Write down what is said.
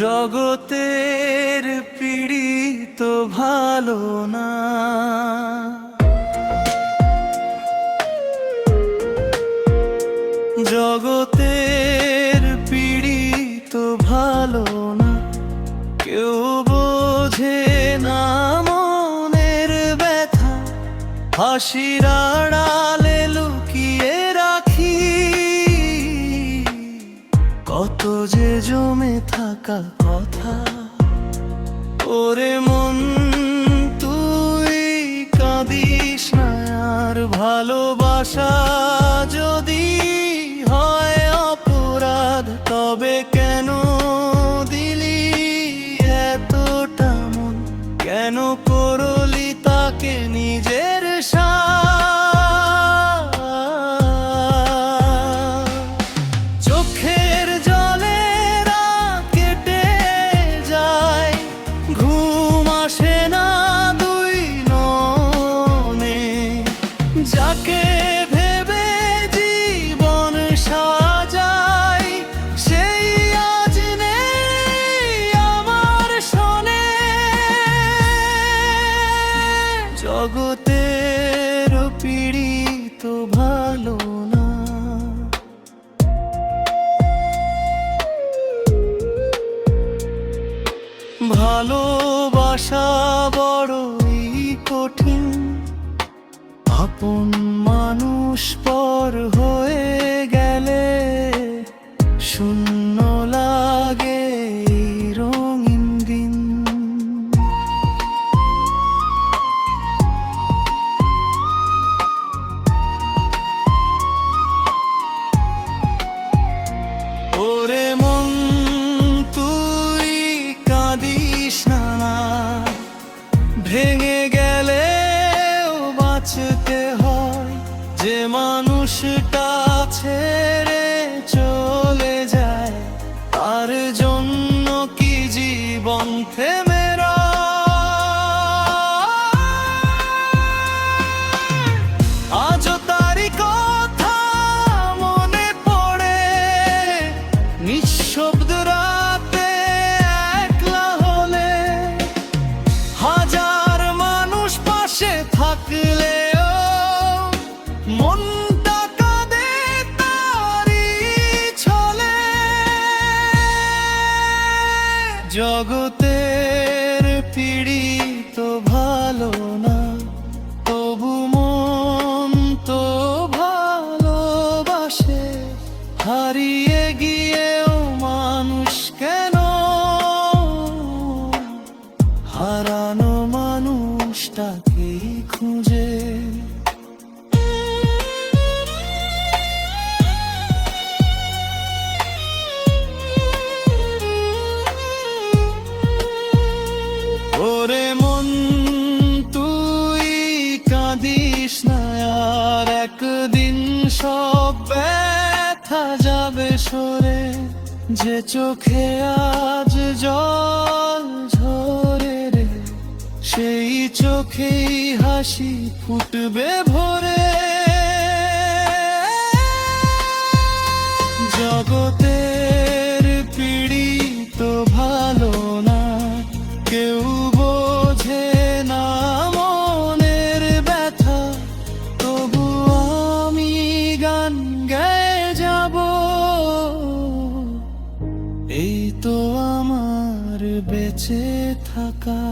জগতের পীড়িত ভালো না, জগতের পীড়িত ভালো না। কেউ বোঝে না মনের ব্যথা, হাসির আড়ালে লুকিয়ে রাখি কত যে জমে থাকা কথা। ওরে মন তুই কাঁদিস না আর, ভালোবাসা যদি হয় অপরাধ তবে কেন দিলি এতটা মন, কেন করলি তাকে নিজের চোখের জলে রাত কেটে যায়, ঘুম আসে না দুই নয়নে। যাকে ভেবে জীবন সাজাই সেই আজ নেই আমার শোনে। জগতের পীড়িত ভালো না, ভালোবাসা বড়ই কঠিন। আপন মানুষ পর হয়ে গেলে শূন্য লাগে এই রঙিন দিন। ওরে মন তুই কাঁদিস না, ভেঙে গেলেও বাঁচতে হয়। যে মানুষটা ছেড়ে চলে যায় তার জন্য কি জীবন থেমে আজও তারি কথা মনে পড়ে, নিঃশব্দ রাতে একলা হলে। হাজার মানুষ পাশে থাকলেও মনটা কাঁদে তারি ছলে। জগতের পীড়িত ভালো না, তবু মন তো ভালোবাসে। হারিয়ে গিয়েও মানুষ কেন হারানো মানুষটাকেই খুঁজে। ওরে মন তুই কাঁদিস না আর, একদিন সব ব্যথা যাবে সরে। যে চোখে আজ জল ঝরে রে, সেই চোখেই হাসি ফুটবে ভরে। জগতের পীড়িত ভালো না, কেউ বোঝে না মনের ব্যথা। তবু আমি গান গেয়ে যাব, এই তো আমার বেঁচে থাকা।